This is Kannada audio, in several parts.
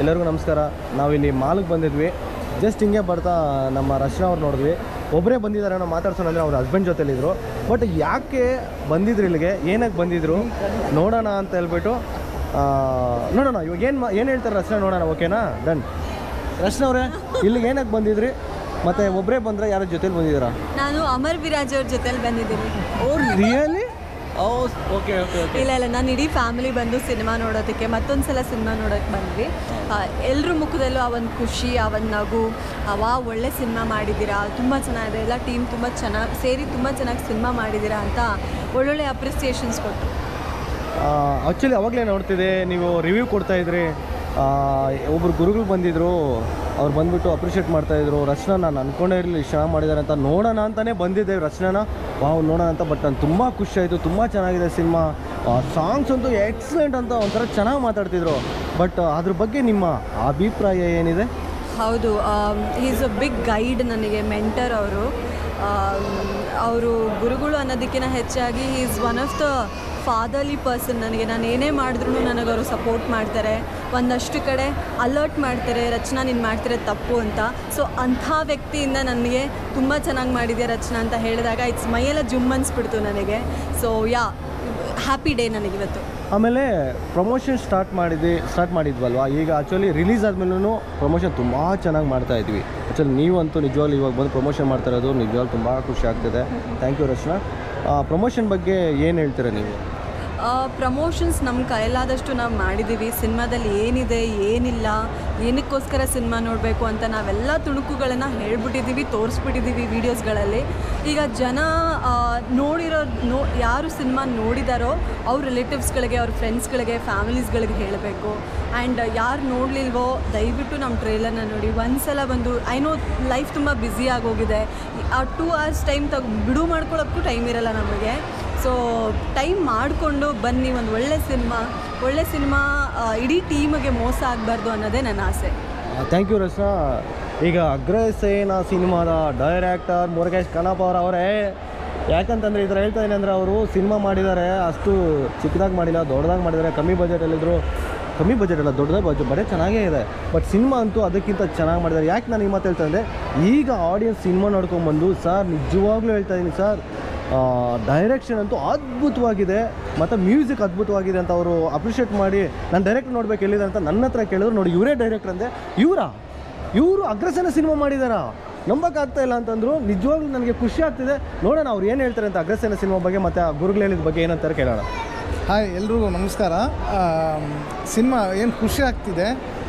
ಎಲ್ಲರಿಗೂ ನಮಸ್ಕಾರ. ನಾವಿಲ್ಲಿ ಮಾಲ್ಗೆ ಬಂದಿದ್ವಿ. ಜಸ್ಟ್ ಹಿಂಗೆ ಬರ್ತಾ ನಮ್ಮ ರಚನಾ ಅವ್ರು ನೋಡಿದ್ವಿ. ಒಬ್ಬರೇ ಬಂದಿದ್ದಾರೆ ನಾವು ಮಾತಾಡ್ಸೋಣ ಅಂದರೆ ಅವ್ರ ಹಸ್ಬೆಂಡ್ ಜೊತೆಲಿದ್ರು. ಬಟ್ ಯಾಕೆ ಬಂದಿದ್ರು ಇಲ್ಲಿಗೆ, ಏನಕ್ಕೆ ಬಂದಿದ್ರು ನೋಡೋಣ ಅಂತ ಹೇಳ್ಬಿಟ್ಟು ನೋಡೋಣ. ಇವಾಗ ಏನು ಹೇಳ್ತಾರೆ ರಚನಾ ನೋಡೋಣ. ಓಕೆನಾ? ಡನ್. ರಚನಾ ಅವರೇ, ಇಲ್ಲಿಗೆ ಏನಕ್ಕೆ ಬಂದಿದ್ರಿ? ಮತ್ತು ಒಬ್ಬರೇ ಬಂದರೆ ಯಾರ ಜೊತೆಲಿ ಬಂದಿದ್ದೀರಾ? ನಾನು ಅಮರ್ ವಿರಾಜ್ ಅವ್ರ ಜೊತೆಲಿ ಬಂದಿದ್ದೀನಿ. Oh really? Okay okay okay. ಇಲ್ಲ ನಾನು ಇಡೀ ಫ್ಯಾಮಿಲಿ ಬಂದು ಸಿನಿಮಾ ನೋಡೋದಕ್ಕೆ ಮತ್ತೊಂದು ಸಲ ಸಿನಿಮಾ ನೋಡೋಕ್ಕೆ ಬಂದ್ವಿ. ಎಲ್ಲರ ಮುಖದಲ್ಲೂ ಆ ಒಂದು ಖುಷಿ, ಆ ಒಂದು ನಗು, ಒಳ್ಳೆ ಸಿನಿಮಾ ಮಾಡಿದ್ದೀರಾ, ತುಂಬ ಚೆನ್ನಾಗಿದೆ, ಎಲ್ಲ ಟೀಮ್ ತುಂಬ ಚೆನ್ನಾಗಿ ಸೇರಿ ತುಂಬ ಚೆನ್ನಾಗಿ ಸಿನಿಮಾ ಮಾಡಿದ್ದೀರಾ ಅಂತ ಒಳ್ಳೊಳ್ಳೆ ಅಪ್ರಿಸಿಯೇಷನ್ಸ್ ಕೊಟ್ಟರು. ಆ್ಯಕ್ಚುಲಿ ಅವಾಗಲೇ ನೋಡ್ತಿದ್ದೆ ನೀವು ರಿವ್ಯೂ ಕೊಡ್ತಾಯಿದ್ರಿ. ಒಬ್ಬರು ಗುರುಗಳು ಬಂದಿದ್ದರು, ಅವ್ರು ಬಂದುಬಿಟ್ಟು ಅಪ್ರಿಷಿಯೇಟ್ ಮಾಡ್ತಾಯಿದ್ರು. ರಚನಾ ನಾನು ಅಂದ್ಕೊಂಡೇ ಇರಲಿ ಚೆನ್ನಾಗಿ ಮಾಡಿದ್ದಾರೆ ಅಂತ. ನೋಡೋಣ ಅಂತಲೇ ಬಂದಿದ್ದೆ ರಚನಾನ, ನೋಡೋಣ ಅಂತ. ಬಟ್ ನಾನು ತುಂಬ ಖುಷಿಯಾಯಿತು, ತುಂಬ ಚೆನ್ನಾಗಿದೆ ಸಿನಿಮಾ. ಸಾಂಗ್ಸ್ ಅಂತೂ ಎಕ್ಸಲೆಂಟ್ ಅಂತ ಒಂಥರ ಚೆನ್ನಾಗಿ ಮಾತಾಡ್ತಿದ್ರು. ಬಟ್ ಅದ್ರ ಬಗ್ಗೆ ನಿಮ್ಮ ಅಭಿಪ್ರಾಯ ಏನಿದೆ? ಹೌದು, ಈಸ್ ಅ ಬಿಗ್ ಗೈಡ್, ನನಗೆ ಮೆಂಟರ್ ಅವರು ಗುರುಗಳು ಅನ್ನೋದಕ್ಕಿಂತ ಹೆಚ್ಚಾಗಿ is one of the fatherly person. ನನಗೆ ನಾನು ಏನೇ ಮಾಡಿದ್ರು ನನಗೆ ಅವರು ಸಪೋರ್ಟ್ ಮಾಡ್ತಾರೆ, ಒಂದಷ್ಟು ಕಡೆ ಅಲರ್ಟ್ ಮಾಡ್ತಾರೆ, ರಚನಾ ನೀನು ಮಾಡ್ತಿರೋದು ತಪ್ಪು ಅಂತ. ಸೊ ಅಂಥ ವ್ಯಕ್ತಿಯಿಂದ ನನಗೆ ತುಂಬ ಚೆನ್ನಾಗಿ ಮಾಡಿದೆ ರಚನಾ ಅಂತ ಹೇಳಿದಾಗ ಇಟ್ಸ್ ಮೈಯೆಲ್ಲ ಜುಮ್ ಅನ್ಸ್ಬಿಡ್ತು ನನಗೆ. ಸೊ ಹ್ಯಾಪಿ ಡೇ ನನಗಿವತ್ತು. ಆಮೇಲೆ ಪ್ರಮೋಷನ್ ಸ್ಟಾರ್ಟ್ ಮಾಡಿದ್ವಲ್ವ. ಈಗ ಆ್ಯಕ್ಚುಲಿ ರಿಲೀಸ್ ಆದಮೇಲೂ ಪ್ರಮೋಷನ್ ತುಂಬ ಚೆನ್ನಾಗಿ ಮಾಡ್ತಾಯಿದ್ವಿ. ಆ್ಯಕ್ಚುಲಿ ನೀವಂತೂ ನಿಜವಾಗ್ಲೂ ಇವಾಗ ಬಂದು ಪ್ರಮೋಷನ್ ಮಾಡ್ತಾ ಇರೋದು ನಿಜವಾಗ್ಲೂ ತುಂಬ ಖುಷಿ ಆಗ್ತಿದೆ. Thank you Rachana. ಪ್ರಮೋಷನ್ ಬಗ್ಗೆ ಏನು ಹೇಳ್ತೀರಾ ನೀವು? ಪ್ರಮೋಷನ್ಸ್ ನಮ್ಮ ಕೈಲಾದಷ್ಟು ನಾವು ಮಾಡಿದ್ದೀವಿ. ಸಿನಿಮಾದಲ್ಲಿ ಏನಿದೆ ಏನಿಲ್ಲ, ಏನಕ್ಕೋಸ್ಕರ ಸಿನಿಮಾ ನೋಡಬೇಕು ಅಂತ ನಾವೆಲ್ಲ ತುಣುಕುಗಳನ್ನು ಹೇಳ್ಬಿಟ್ಟಿದ್ದೀವಿ, ತೋರಿಸ್ಬಿಟ್ಟಿದ್ದೀವಿ ವೀಡಿಯೋಸ್ಗಳಲ್ಲಿ. ಈಗ ಜನ ಯಾರು ಸಿನಿಮಾ ನೋಡಿದಾರೋ ಅವ್ರ ರಿಲೇಟಿವ್ಸ್ಗಳಿಗೆ, ಅವ್ರ ಫ್ರೆಂಡ್ಸ್ಗಳಿಗೆ, ಫ್ಯಾಮಿಲೀಸ್ಗಳಿಗೆ ಹೇಳಬೇಕು. ಆ್ಯಂಡ್ ಯಾರು ನೋಡಲಿಲ್ವೋ ದಯವಿಟ್ಟು ನಮ್ಮ ಟ್ರೇಲರ್ನ ನೋಡಿ. ಒಂದು ಸಲ ಬಂದು ಐ ನೋ ಲೈಫ್ ತುಂಬ ಬ್ಯುಸಿ ಆಗೋಗಿದೆ, ಆ 2 hours ಟೈಮ್ ಬಿಡು ಮಾಡ್ಕೊಳ್ಳೋಕ್ಕೂ ಟೈಮ್ ಇರಲ್ಲ ನಮಗೆ. ಸೊ ಟೈಮ್ ಮಾಡಿಕೊಂಡು ಬನ್ನಿ, ಒಂದು ಒಳ್ಳೆ ಸಿನಿಮಾ ಇಡೀ ಟೀಮಿಗೆ ಮೋಸ ಆಗಬಾರ್ದು ಅನ್ನೋದೇ ನನ್ನ ಆಸೆ. ಥ್ಯಾಂಕ್ ಯು ರಚನಾ. ಈಗ ಅಗ್ರಸೇನಾ ಸಿನಿಮಾದ ಡೈರೆಕ್ಟರ್ ಮುರುಗೇಶ್ ಕನಪ ಅವರೇ, ಯಾಕಂತಂದರೆ ಈ ಥರ ಹೇಳ್ತಾ ಇದ್ದೀನಿ ಅಂದರೆ ಅವರು ಸಿನಿಮಾ ಮಾಡಿದ್ದಾರೆ, ಅಷ್ಟು ಚಿಕ್ಕದಾಗಿ ಮಾಡಿಲ್ಲ, ದೊಡ್ಡದಾಗಿ ಮಾಡಿದ್ದಾರೆ. ಕಮ್ಮಿ ಬಜೆಟಲ್ಲಿದ್ದರು, ಕಮ್ಮಿ ಬಜೆಟ್ ಅಲ್ಲ ದೊಡ್ಡದಾಗಿ ಬರೀ ಚೆನ್ನಾಗೇ ಇದೆ. ಬಟ್ ಸಿನಿಮಾ ಅಂತೂ ಅದಕ್ಕಿಂತ ಚೆನ್ನಾಗಿ ಮಾಡಿದ್ದಾರೆ. ಯಾಕೆ ನಾನು ಈ ಮಾತು ಹೇಳ್ತಾ ಇದ್ದೆ, ಈಗ ಆಡಿಯನ್ಸ್ ಸಿನಿಮಾ ನೋಡ್ಕೊಂಬಂದು ಸರ್ ನಿಜವಾಗ್ಲೂ ಹೇಳ್ತಾ ಇದ್ದೀನಿ ಸರ್, ಡೈರೆಕ್ಷನ್ ಅಂತೂ ಅದ್ಭುತವಾಗಿದೆ ಮತ್ತು ಮ್ಯೂಸಿಕ್ ಅದ್ಭುತವಾಗಿದೆ ಅಂತ ಅವರು ಅಪ್ರಿಷಿಯೇಟ್ ಮಾಡಿ, ನಾನು ಡೈರೆಕ್ಟರ್ ನೋಡ್ಬೇಕು ಎಲ್ಲಿದೆ ಅಂತ ನನ್ನ ಹತ್ರ ಕೇಳಿದ್ರು. ನೋಡಿ ಇವರೇ ಡೈರೆಕ್ಟರ್ ಅಂದೆ. ಇವರು ಅಗ್ರಸೇನ ಸಿನಿಮಾ ಮಾಡಿದಾರಾ, ನಂಬೋಕ್ಕಾಗ್ತಾ ಇಲ್ಲ ಅಂತಂದರು. ನಿಜವಾಗ್ಲೂ ನನಗೆ ಖುಷಿ ಆಗ್ತಿದೆ. ನೋಡೋಣ ಅವ್ರು ಏನು ಹೇಳ್ತಾರೆ ಅಂತ ಅಗ್ರಸೇನ ಸಿನಿಮಾ ಬಗ್ಗೆ ಮತ್ತು ಗುರುಗಳು ಹೇಳಿದ ಬಗ್ಗೆ ಏನಂತಾರೆ ಕೇಳೋಣ. ಹಾಯ್ ಎಲ್ರಿಗೂ ನಮಸ್ಕಾರ. ಸಿನಿಮಾ ಏನು ಖುಷಿ ಆಗ್ತಿದೆ,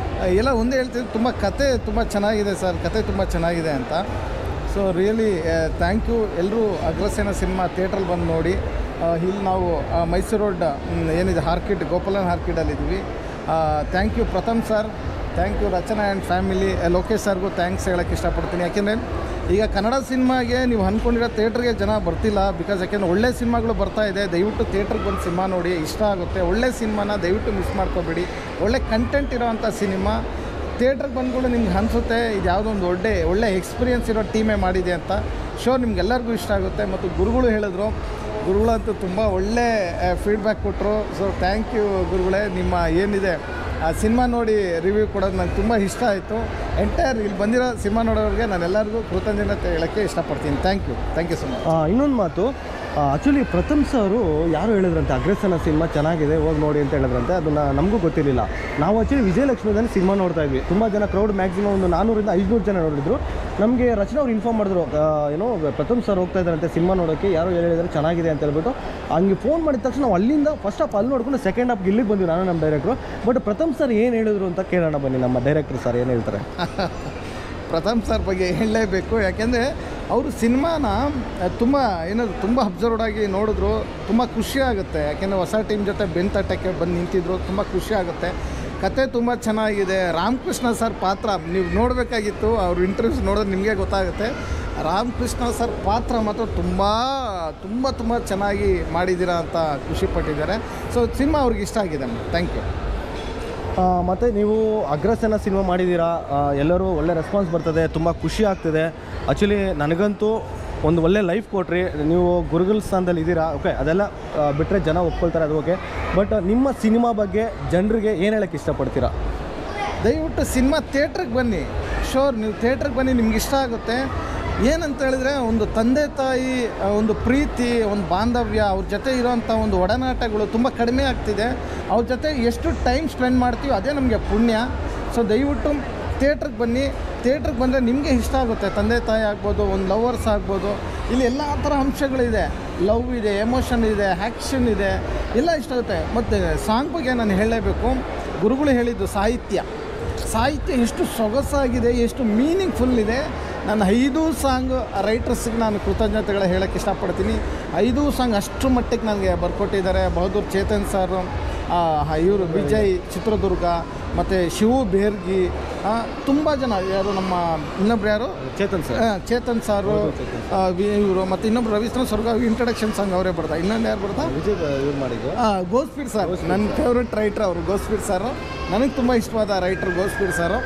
ಎಲ್ಲ ಒಂದೇ ಹೇಳ್ತಿದ್ದೆ, ತುಂಬ ಕತೆ ತುಂಬ ಚೆನ್ನಾಗಿದೆ ಸರ್, ಕತೆ ತುಂಬ ಚೆನ್ನಾಗಿದೆ ಅಂತ. So really thank you. ಎಲ್ಲರೂ ಅಗ್ರಸೇನ ಸಿನಿಮಾ ಥಿಯೇಟ್ರಲ್ಲಿ ಬಂದು ನೋಡಿ. ಇಲ್ಲಿ ನಾವು ಮೈಸೂರು ರೋಡ್ ಏನಿದೆ ಹಾರ್ಕಿಡ್, ಗೋಪಾಲನ್ ಹಾರ್ಕಿಡಲ್ಲಿದ್ದೀವಿ. Thank you Pratham sir, thank you Rachana and family. Lokesh ಸರ್ಗೂ ಥ್ಯಾಂಕ್ಸ್ ಹೇಳೋಕ್ಕೆ ಇಷ್ಟಪಡ್ತೀನಿ. ಯಾಕೆಂದರೆ ಈಗ ಕನ್ನಡ ಸಿನಿಮಾಗೆ ನೀವು ಅಂದ್ಕೊಂಡಿರೋ ಥಿಯೇಟ್ರಿಗೆ ಜನ ಬರ್ತಿಲ್ಲ. ಬಿಕಾಸ್ ಯಾಕೆಂದರೆ ಒಳ್ಳೆ ಸಿನಿಮಾಗಳು ಬರ್ತಾ ಇದೆ. ದಯವಿಟ್ಟು ಥಿಯೇಟ್ರಿಗೆ ಬಂದು ಸಿನಿಮಾ ನೋಡಿ, ಇಷ್ಟ ಆಗುತ್ತೆ. ಒಳ್ಳೆ ಸಿನಿಮಾನ ದಯವಿಟ್ಟು ಮಿಸ್ ಮಾಡ್ಕೋಬೇಡಿ. ಒಳ್ಳೆ ಕಂಟೆಂಟ್ ಇರೋವಂಥ ಸಿನಿಮಾ ಥಿಯೇಟ್ರಿಗೆ ಬಂದ್ಕೊಂಡು ನಿಮ್ಗೆ ಅನಿಸುತ್ತೆ ಇದು ಯಾವುದೋ ಒಂದು ಒಳ್ಳೆ ಎಕ್ಸ್ಪೀರಿಯೆನ್ಸ್ ಇರೋ ಟೀಮೇ ಮಾಡಿದೆ ಅಂತ. ಶೋರ್ ನಿಮ್ಗೆಲ್ಲರಿಗೂ ಇಷ್ಟ ಆಗುತ್ತೆ. ಮತ್ತು ಗುರುಗಳು ಹೇಳಿದ್ರು, ಗುರುಗಳಂತೂ ತುಂಬ ಒಳ್ಳೆ ಫೀಡ್ಬ್ಯಾಕ್ ಕೊಟ್ಟರು. ಸೊ ಥ್ಯಾಂಕ್ ಯು ಗುರುಗಳೇ. ನಿಮ್ಮ ಏನಿದೆ ಆ ಸಿನಿಮಾ ನೋಡಿ ರಿವ್ಯೂ ಕೊಡೋದು ನಂಗೆ ತುಂಬ ಇಷ್ಟ ಆಯಿತು. ಇಲ್ಲಿ ಬಂದಿರೋ ಸಿನಿಮಾ ನೋಡೋರಿಗೆ ನಾನು ಎಲ್ಲರಿಗೂ ಕೃತಜ್ಞತೆ ಹೇಳೋಕ್ಕೆ ಇಷ್ಟಪಡ್ತೀನಿ. Thank you so much. ಇನ್ನೊಂದು ಮಾತು, ಆ್ಯಕ್ಚುಲಿ ಪ್ರಥಮ್ ಸರು ಯಾರು ಹೇಳಿದ್ರಂತೆ ಅಗ್ರಸೇನ ಸಿನಿಮಾ ಚೆನ್ನಾಗಿದೆ ಹೋಗಿ ನೋಡಿ ಅಂತ ಹೇಳಿದ್ರಂತೆ. ಅದನ್ನು ನಮಗೂ ಗೊತ್ತಿರಲಿಲ್ಲ. ನಾವು ಆ್ಯಕ್ಚುಲಿ ವಿಜಯಲಕ್ಷ್ಮಿದಲ್ಲಿ ಸಿನಿಮಾ ನೋಡ್ತಾ ಇದ್ವಿ. ತುಂಬ ಜನ ಕ್ರೌಡ್ ಮ್ಯಾಕ್ಸಿಮಮ್ ಒಂದು 400-500 ಜನ ನೋಡಿದ್ರು. ನಮಗೆ ರಚನಾ ಅವ್ರು ಇನ್ಫಾರ್ಮ್ ಮಾಡಿದ್ರು, ಏನೋ ಪ್ರಥಮ್ ಸರ್ ಹೋಗ್ತಾ ಇದ್ದಾರಂತೆ ಸಿನಿಮಾ ನೋಡೋಕ್ಕೆ, ಯಾರೋ ಹೇಳಿದರೆ ಚೆನ್ನಾಗಿದೆ ಅಂತ ಹೇಳ್ಬಿಟ್ಟು. ಹಂಗೆ ಫೋನ್ ಮಾಡಿದ ತಕ್ಷಣ ನಾವು ಅಲ್ಲಿಂದ ಫಸ್ಟ್ ಹಾಫ್ ಅಲ್ಲಿ ನೋಡ್ಕೊಂಡು ಸೆಕೆಂಡ್ ಹಾಫ್ಗೆ ಇಲ್ಲಿಗೆ ಬಂದ್ವಿ ನಾನು ನಮ್ಮ ಡೈರೆಕ್ಟ್ರು. ಬಟ್ ಪ್ರಥಮ್ ಸರ್ ಏನು ಹೇಳಿದ್ರು ಅಂತ ಕೇಳೋಣ ಬನ್ನಿ. ನಮ್ಮ ಡೈರೆಕ್ಟರ್ ಸರ್ ಏನು ಹೇಳ್ತಾರೆ? ಪ್ರಥಮ್ ಸರ್ ಬಗ್ಗೆ ಹೇಳಲೇಬೇಕು. ಯಾಕೆಂದರೆ ಅವರು ಸಿನಿಮಾನ ತುಂಬ ಅಬ್ಸರ್ವ್ಡ್ ಆಗಿ ನೋಡಿದ್ರು. ತುಂಬ ಖುಷಿ ಆಗುತ್ತೆ. ಯಾಕೆಂದರೆ ಹೊಸ ಟೀಮ್ ಜೊತೆ ಬೆಂತಟ್ಟಕ್ಕೆ ಬಂದು ನಿಂತಿದ್ರು. ತುಂಬ ಖುಷಿ ಆಗುತ್ತೆ. ಕತೆ ತುಂಬ ಚೆನ್ನಾಗಿದೆ. ರಾಮಕೃಷ್ಣ ಸರ್ ಪಾತ್ರ ನೀವು ನೋಡಬೇಕಾಗಿತ್ತು. ಅವ್ರ ಇಂಟರ್ವ್ಯೂಸ್ ನೋಡಿದ್ರೆ ನಿಮಗೆ ಗೊತ್ತಾಗುತ್ತೆ. ರಾಮಕೃಷ್ಣ ಸರ್ ಪಾತ್ರ ಮಾತ್ರ ತುಂಬ ಚೆನ್ನಾಗಿ ಮಾಡಿದ್ದೀರಾ ಅಂತ ಖುಷಿಪಟ್ಟಿದ್ದಾರೆ. ಸೊ ಸಿನಿಮಾ ಅವ್ರಿಗೆ ಇಷ್ಟ ಆಗಿದೆ. Thank you. ಮತ್ತು ನೀವು ಅಗ್ರಸೇನ ಸಿನಿಮಾ ಮಾಡಿದ್ದೀರಾ, ಎಲ್ಲರೂ ಒಳ್ಳೆ ರೆಸ್ಪಾನ್ಸ್ ಬರ್ತದೆ, ತುಂಬ ಖುಷಿ ಆಗ್ತಿದೆ. ಆ್ಯಕ್ಚುಲಿ ನನಗಂತೂ ಒಂದು ಒಳ್ಳೆ ಲೈಫ್ ಕೊಟ್ರಿ. ನೀವು ಗುರುಗಳ ಸ್ಥಾನದಲ್ಲಿ ಇದ್ದೀರಾ, ಓಕೆ, ಅದೆಲ್ಲ ಬಿಟ್ಟರೆ ಜನ ಒಪ್ಕೊಳ್ತಾರೆ, ಅದು ಓಕೆ. ಬಟ್ ನಿಮ್ಮ ಸಿನಿಮಾ ಬಗ್ಗೆ ಜನರಿಗೆ ಏನು ಹೇಳೋಕ್ಕೆ ಇಷ್ಟಪಡ್ತೀರಾ? ದಯವಿಟ್ಟು ಸಿನಿಮಾ ಥಿಯೇಟ್ರಿಗೆ ಬನ್ನಿ. ಶೋರ್ ನೀವು ಥಿಯೇಟ್ರಿಗೆ ಬನ್ನಿ, ನಿಮ್ಗೆ ಇಷ್ಟ ಆಗುತ್ತೆ. ಏನಂತ ಹೇಳಿದ್ರೆ ಒಂದು ತಂದೆ ತಾಯಿ ಒಂದು ಪ್ರೀತಿ, ಒಂದು ಬಾಂಧವ್ಯ, ಅವ್ರ ಜೊತೆ ಇರೋವಂಥ ಒಂದು ಒಡನಾಟಗಳು ತುಂಬ ಕಡಿಮೆ ಆಗ್ತಿದೆ. ಅವ್ರ ಜೊತೆ ಎಷ್ಟು ಟೈಮ್ ಸ್ಪೆಂಡ್ ಮಾಡ್ತೀವೋ ಅದೇ ನಮಗೆ ಪುಣ್ಯ. ಸೊ ದಯವಿಟ್ಟು ಥಿಯೇಟ್ರಿಗೆ ಬನ್ನಿ. ಥಿಯೇಟ್ರಿಗೆ ಬಂದರೆ ನಿಮಗೆ ಇಷ್ಟ ಆಗುತ್ತೆ. ತಂದೆ ತಾಯಿ ಆಗ್ಬೋದು, ಒಂದು ಲವರ್ಸ್ ಆಗ್ಬೋದು, ಇಲ್ಲಿ ಎಲ್ಲ ಥರ ಅಂಶಗಳಿದೆ. ಲವ್ ಇದೆ, ಎಮೋಷನ್ ಇದೆ, ಆ್ಯಕ್ಷನ್ ಇದೆ, ಎಲ್ಲ ಇಷ್ಟ ಆಗುತ್ತೆ. ಮತ್ತು ಸಾಂಗ್ ಬಗ್ಗೆ ನಾನು ಹೇಳಲೇಬೇಕು. ಗುರುಗಳು ಹೇಳಿದ್ದು ಸಾಹಿತ್ಯ ಎಷ್ಟು ಸೊಗಸಾಗಿದೆ, ಎಷ್ಟು ಮೀನಿಂಗ್ಫುಲ್ ಇದೆ. ನಾನು 5 ಸಾಂಗ್ ರೈಟರ್ಸ್ಗೆ ನಾನು ಕೃತಜ್ಞತೆಗಳು ಹೇಳೋಕ್ಕೆ ಇಷ್ಟಪಡ್ತೀನಿ. 5 ಸಾಂಗ್ ಅಷ್ಟು ಮಟ್ಟಿಗೆ ನನಗೆ ಬರ್ಕೊಟ್ಟಿದ್ದಾರೆ. ಬಹದ್ದೂರ್ ಚೇತನ್ ಸರ್, ಇವರು ವಿಜಯ್ ಚಿತ್ರದುರ್ಗ, ಮತ್ತು ಶಿವು ಬೇರ್ಗಿ, ತುಂಬ ಜನ. ಯಾರು ನಮ್ಮ ಇನ್ನೊಬ್ರು ಯಾರು ಚೇತನ್ ಸಾರು, ಇವರು, ಮತ್ತು ಇನ್ನೊಬ್ರು ರವಿಚಂದ್ರ ಸ್ವರ್ಗ ಇಂಟ್ರಡಕ್ಷನ್ ಸಾಂಗ್ ಅವರೇ ಬರ್ತಾ. ಇನ್ನೊಂದು ಯಾರು ಬರ್ತಾ ಗೋಸ್ಪೀಡ್ ಸರ್, ನನ್ನ ಫೇವ್ರೆಟ್ ರೈಟ್ರ್ ಅವರು ಗೋಸ್ಪೀಡ್ ಸಾರು. ನನಗೆ ತುಂಬ ಇಷ್ಟವಾದ ರೈಟ್ರ್ ಗೋಸ್ಪೀಡ್ ಸಾರು.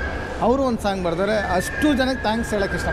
ಅವರು ಒಂದು ಸಾಂಗ್ ಬರ್ತಾರೆ. ಅಷ್ಟು ಜನಕ್ಕೆ ಥ್ಯಾಂಕ್ಸ್ ಹೇಳೋಕ್ಕೆ ಇಷ್ಟ.